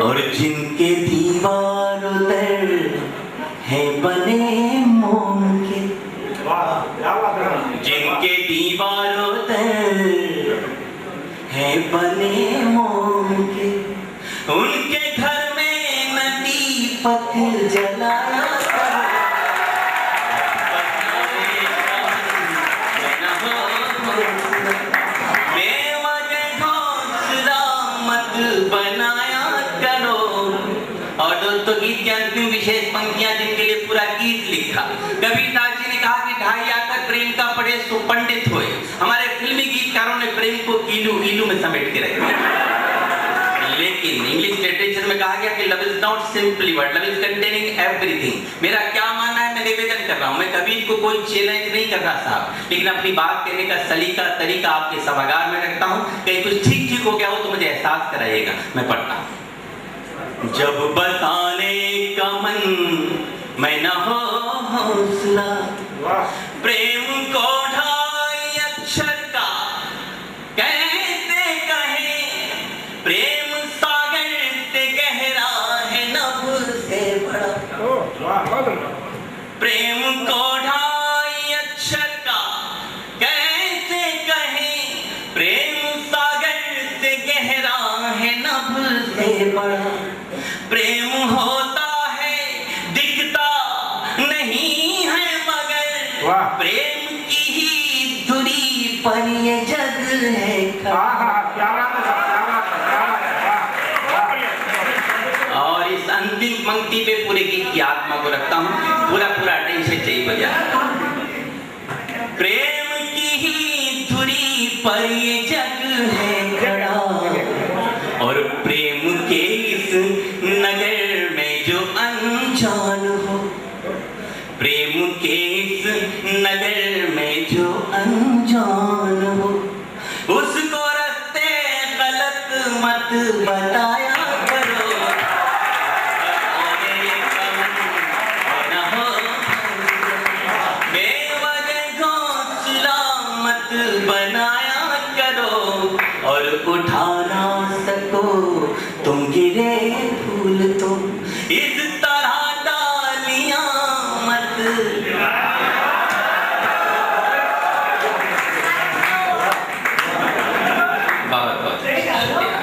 और जिनके दीवारों पर है बने मोम के, जिनके दीवारों पर है बने मोम के, उनके घर में नदी पथ जलाया बनाया करो। और दोस्तों गीत के अंतिम विशेष पंक्तियां जिनके लिए पूरा गीत लिखा कबीरदास जी ने कहा कि ढाई आकर प्रेम का पढ़े सो पंडित होए। हमारे फिल्मी गीतकारों ने प्रेम को कीलू ईलू में समेट के रख दिया। लेकिन इंग्लिश लिटरेचर में कहा गया कि love is not simply word, love is containing everything. मेरा क्या मानना है, मैं निवेदन कर रहा हूँ, मैं कबीर को कोई चैलेंज नहीं कर रहा साहब, लेकिन अपनी बात कहने का सलीका तरीका आपके सभागार में रखता हूँ। कहीं कुछ ठीक ठीक हो गया हो तो मुझे एहसास कराइएगा। मैं पढ़ता हूँ। जब बताने का मन मैं न हो हौसला, प्रेम को ढाई अक्षर का कहते कहे, प्रेम प्रेम को ढाई अक्षर का कैसे कहें, प्रेम सागर से गहरा है नभ से बड़ा, प्रेम होता है दिखता नहीं है मगर, प्रेम की ही धुरी पर ये जग है अंतिम पंक्ति पे पूरे गीत की आत्मा को रखता हूँ, पूरा अटेंशन चाहिए बजा। प्रेम की ही धुरी पर ये जग है खड़ा, और प्रेम के इस नगर में जो अनजान हो, प्रेम के इस नगर में जो अनजान हो, उसको रास्ते गलत मत बताया करो। बनाया करो और उठा ना सको तुम गिरे फूल, तुम इस तरह डालियां मत। बहुत बहुत शुक्रिया,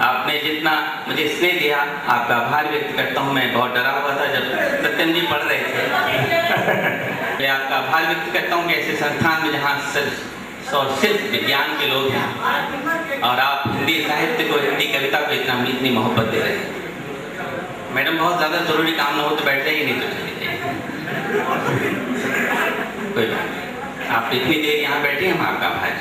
आपने जितना मुझे स्नेह दिया आपका आभार व्यक्त करता हूँ। मैं बहुत डरा हुआ था जब सत्यम जी पढ़ रहे थे। मैं आपका आभार व्यक्त करता हूँ कि ऐसे संस्थान में जहाँ सिर्फ विज्ञान के लोग हैं और आप हिंदी साहित्य को, हिंदी कविता को इतनी मोहब्बत दे रहे हैं। मैडम बहुत ज़्यादा जरूरी काम ना हो तो बैठ जाइए, नहीं तो चले जाइए, कोई बात नहीं। आप इतनी देर यहाँ बैठे, हम आपका आभार।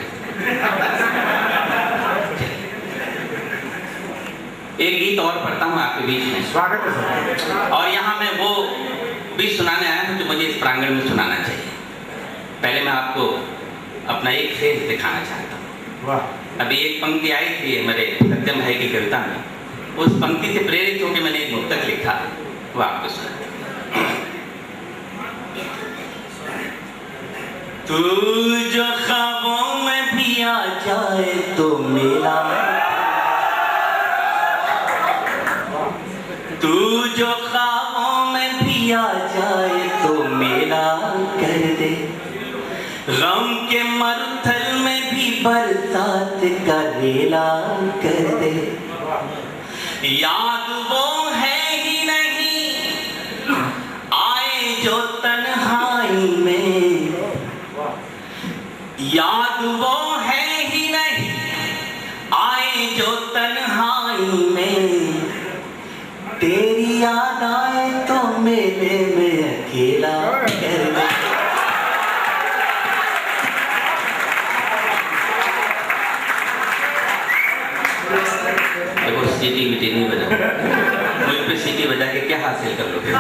एक गीत और पढ़ता हूँ आपके बीच में, स्वागत है। और यहाँ मैं वो भी सुनाने आया हूँ जो मुझे इस प्रांगण में सुनाना चाहिए। पहले मैं आपको अपना एक फेस दिखाना चाहता हूँ। अभी एक पंक्ति आई थी मेरे सत्यम भाई की कविता में, उस पंक्ति से प्रेरित होकर मैंने एक मुक्तक लिखा, वो आपको सुना। तू जो ख्वाबों में भी आ जाए तो मेरा, तू जो ख्वाबों में भी आ जाए तो मेरा कर दे, गम के मरुथल में भी बरसात का रेला कर दे। याद वो है ही नहीं आए जो तन्हाई में, याद वो है ही नहीं आए जो तन्हाई में, तेरी याद आए तो मेले में अकेला कर दे। देखो सीटी विटी नहीं बजा, मुझ पे सीटी बजा के क्या हासिल कर लोगे।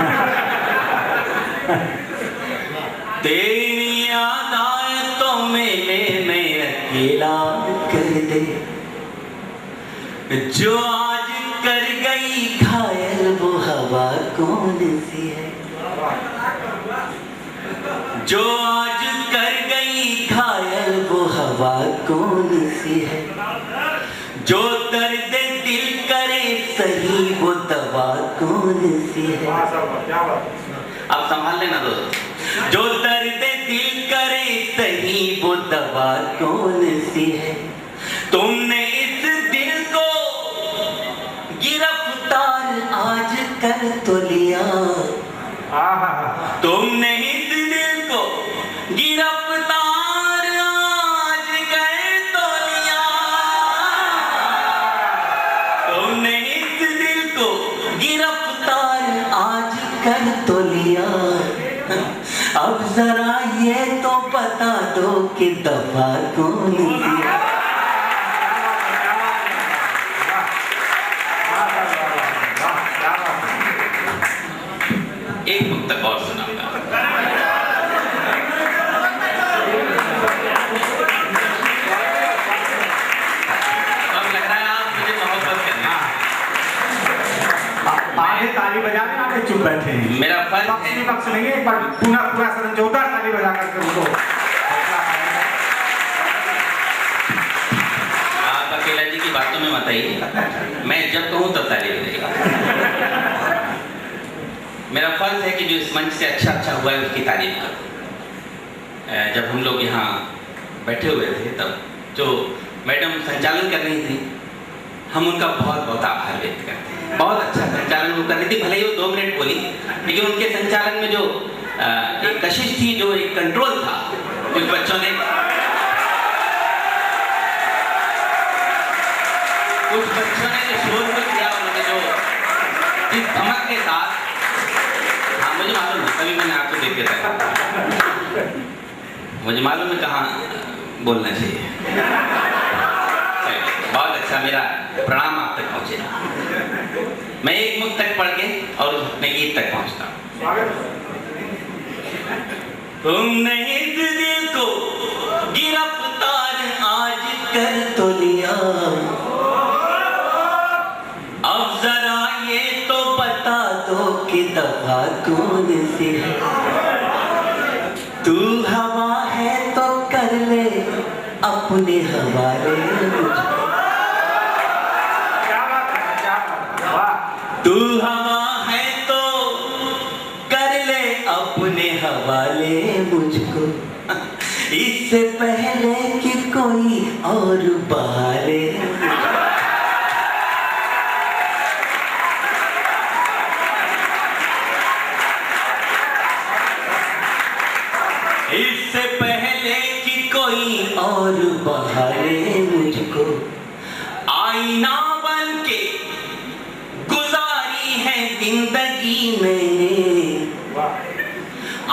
तेरी याद आए तो मेले में अकेला कर दे, जो आज कर गई घायल वो हवा कौन सी है, जो आज कर गई घायल वो हवा कौन सी है, जो दर्द दिल करे सही वो दवा कौन सी है। आप संभाल लेना दोस्त। जो दर्द दिल करे सही वो दवा कौन सी है। तुमने इस दिल को गिरफ्तार आज कर तो लिया। तुमने इस दिल को गिरफ्तार आज कर तो लिया। तुमने इस दिल को गिरफ्तार आज कर तो लिया। अब जरा ये तो बता दो कि दफा कौन सी है। एक मुक्तक और सुनाऊंगा। अब लग रहा है आप मुझे मोहब्बत करना। आगे ताली बजा रहे, आगे चुप बैठे हैं। मेरा फर्ज है पक्ष नहीं है, एक बार पूरा सदन जोरदार ताली बजा करके उनको। आप अकेला जी की बातों में मत आइए, मैं जब कहूँ तब ताली बजाइए। मेरा फर्ज है कि जो इस मंच से अच्छा हुआ है उसकी तारीफ करूं। जब हम लोग यहाँ बैठे हुए थे तब जो मैडम संचालन कर रही थी, हम उनका बहुत बहुत आभार व्यक्त करते हैं। बहुत अच्छा संचालन वो कर रही थी, भले ही वो 2 मिनट बोली, लेकिन उनके संचालन में जो एक कशिश थी, जो एक कंट्रोल था, कुछ बच्चों ने जो शोर किया, उन्होंने जो जिस धमक के साथ, हाँ मुझे मालूम है, तभी मैंने आपको देख के था, मुझे मालूम है कहाँ बोलना चाहिए। बहुत अच्छा, मेरा प्रणाम आप तक पहुंचे। मैं एक मुक्त तक पढ़ के और अपने गीत तक पहुंचता हूँ। तुमने इस दिल को गिरफ्तार आज कर तो लिया। अब जरा ये तो बता दो कि दफा कौन सी है। तू हवा है तो कर ले अपने हवाले। तू हवा है तो कर ले अपने हवाले मुझको, इससे पहले कि कोई और बहाले। इससे पहले कि कोई और बहाले मुझको, आईना बन के गुजारी है जिंदगी मैंने।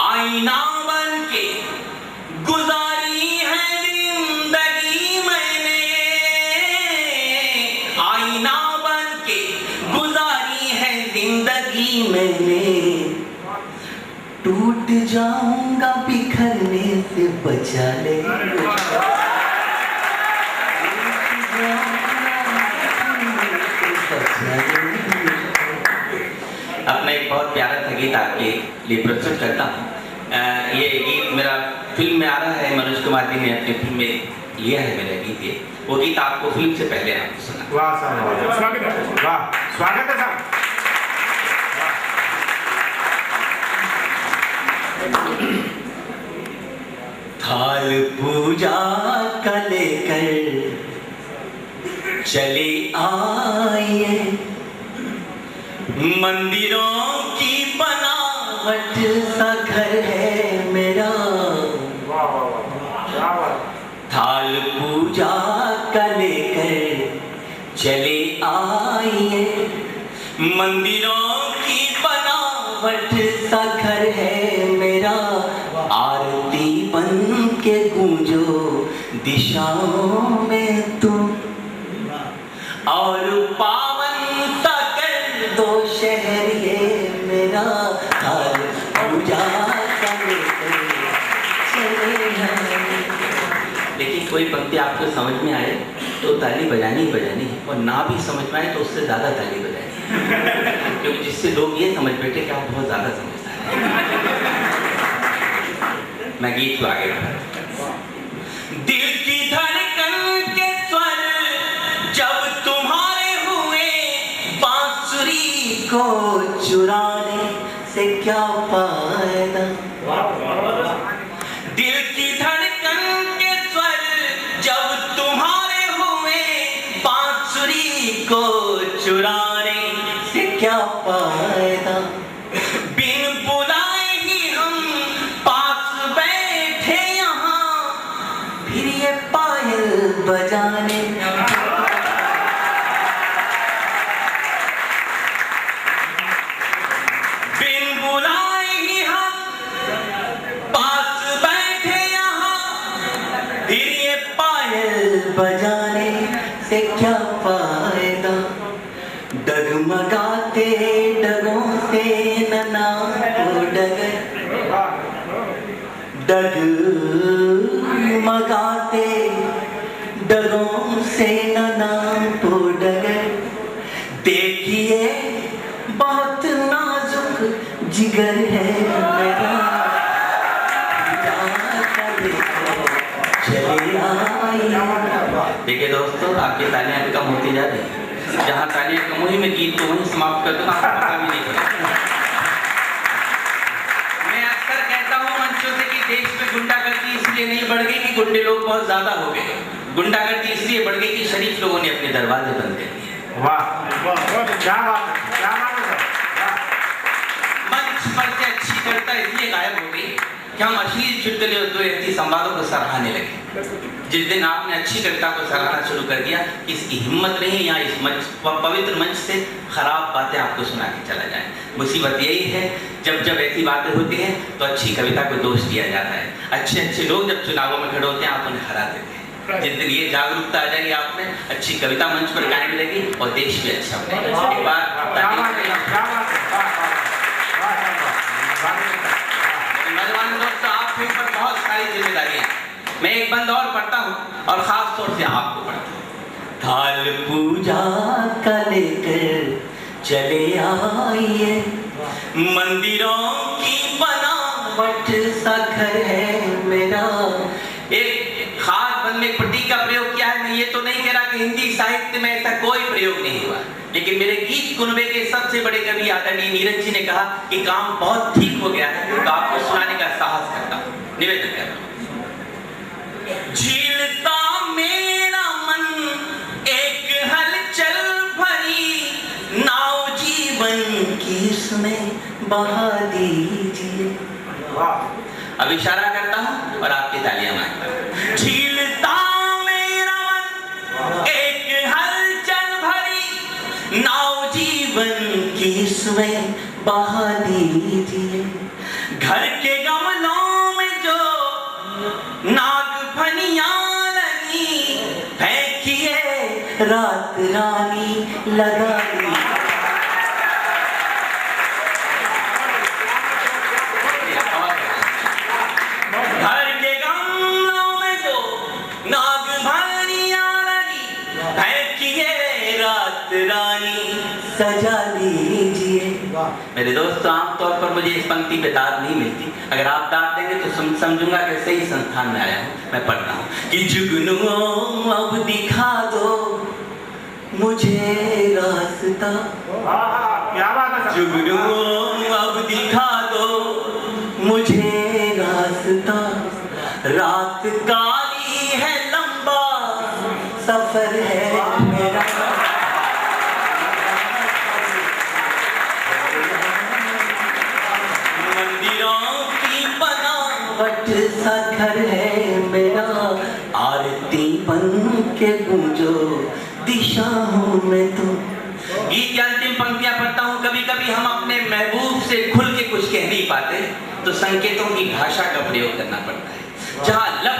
आईना बन के गुजारी है जिंदगी मैंने। आईना बन के गुजारी है जिंदगी मैंने। टूट जाऊंगा बिखरने से बचा ले। अपना एक बहुत प्यारा सा गीत आपके लिए प्रस्तुत करता हूँ। ये गीत मेरा फिल्म में आ रहा है, मनोज कुमार जी ने अपनी फिल्म में लिया है मेरा गीत। ये वो गीत आपको फिल्म से पहले आपको सुना। वाह साहब, स्वागत है, वाह स्वागत है साहब। थाल पूजा का लेकर चले आए, मंदिरों की बनावट सा घर है मेरा। थाल पूजा का लेकर चले आए, मंदिरों की बनावट सा घर है मेरा। आरती बन के गूंजो दिशाओं में तुम, और पावन सा कर दो शहर ये मेरा। थाल पूजा का लेकर चले आए। लेकिन कोई पंक्ति आपको समझ में आए तो ताली बजानी ही बजानी है, और ना भी समझ में आए तो उससे ज़्यादा ताली बजानी है, क्योंकि जिससे लोग ये समझ बैठे कि आप बहुत ज़्यादा समझदार हैं। मैं गीत को आगे बढ़ा। दिल की धड़कन के स्वर जब तुम्हारे हुए को चुराने से क्या फायदा, दिल की धड़कन के स्वर जब तुम्हारे हुए, बांसुरी को चुराने से क्या फायदा, बिन बुलाए ही हम पास बैठे यहाँ, फिर ये पायल बजाने। बिन बुलाए ही हम पास बैठे यहाँ, फिर ये पायल बजाने से क्या फायदा, डगमगाते डगों से नना को डगर, डगमगाते डगों से नना को डगर, देखिए बहुत नाजुक जिगर है मेरा, चले आई। देखिए दोस्तों, आपकी तालियां कम होती जा रही है। जहाँ तालियां कम हुई मैं गीत को वहीं समाप्त कर दूंगा, पता भी नहीं चलेगा। मैं अक्सर कहता हूँ मंचों से कि देश में गुंडागर्दी इसलिए नहीं बढ़ गई कि गुंडे लोग बहुत ज्यादा हो गए, गुंडागर्दी इसलिए बढ़ गई कि शरीफ लोगों ने अपने दरवाजे बंद कर दिए। वाह क्या बात है, क्या बात है सर। मंच पर से अच्छी कविता इसलिए गायब हो गई कि हम अश्लील चुटकुले और द्व्यर्थी संवादों को सराहने लगे। जिस दिन आपने अच्छी कविता को सराहना शुरू कर दिया, इसकी हिम्मत नहीं यहाँ इस मंच, पवित्र मंच से खराब बातें आपको सुना के चला जाए। मुसीबत यही है, जब जब ऐसी बातें होती हैं तो अच्छी कविता को दोष दिया जाता है। अच्छे अच्छे लोग जब चुनावों में खड़े होते हैं आप उन्हें हरा देते हैं। जिस दिन ये जागरूकता आ जाएगी आप में, अच्छी कविता मंच पर गाने मिलेगी और देश भी अच्छा बनेगा। एक बार नौजवान दोस्तों, आपके ऊपर बहुत सारी जिम्मेदारियां हैं। मैं एक बंद और पढ़ता हूँ और खास तौर से आपको पढ़ता हूँ। थाल पूजा का लेकर चले आइए, मंदिरों की बनावट सा घर है मेरा। एक खास बंद में प्रतीक का प्रयोग किया है। मैं ये तो नहीं कह रहा कि हिंदी साहित्य में ऐसा कोई प्रयोग नहीं हुआ, लेकिन मेरे गीत कुनबे के सबसे बड़े कवि आदरणीय नीरज जी ने कहा कि काम बहुत ठीक हो गया है, तो आपको सुनाने का साहस करता हूँ, निवेदन कर रहा हूँ। झीलता मेरा मन एक हलचल भरी नाव जीवन की इसमें बहा दीजिए। अब इशारा करता हूँ और आपकी तालियां मांगता हूँ। झीलता मेरा मन एक हलचल भरी नाव जीवन की इसमें बहा दीजिए। घर के गमलों में जो नागफनियां लगी, फेंकिए रात रानी लगा दी। घर के गमलों में जो नागफनियां लगी, फेंकिए रात रानी सजा लीजिए। मेरे दोस्तों, आमतौर पर मुझे इस पंक्ति पे दाद नहीं मिलती। अगर आप दाद देंगे तो समझूंगा कि सही संस्थान में आया हूँ। मैं पढ़ता हूँ कि जुगनुओं अब दिखा दो मुझे रास्ता, क्या बात है। जुगनुओं अब दिखा दो मुझे रास्ता, रात काली है लंबा सफर है मेरा, सा घर है मेरा, आरती बन के गूंजो दिशा हूँ मैं तो। गीत की अंतिम पंक्तियां पढ़ता हूँ। कभी कभी हम अपने महबूब से खुल के कुछ कह नहीं पाते तो संकेतों की भाषा का प्रयोग करना पड़ता है। जहाँ लब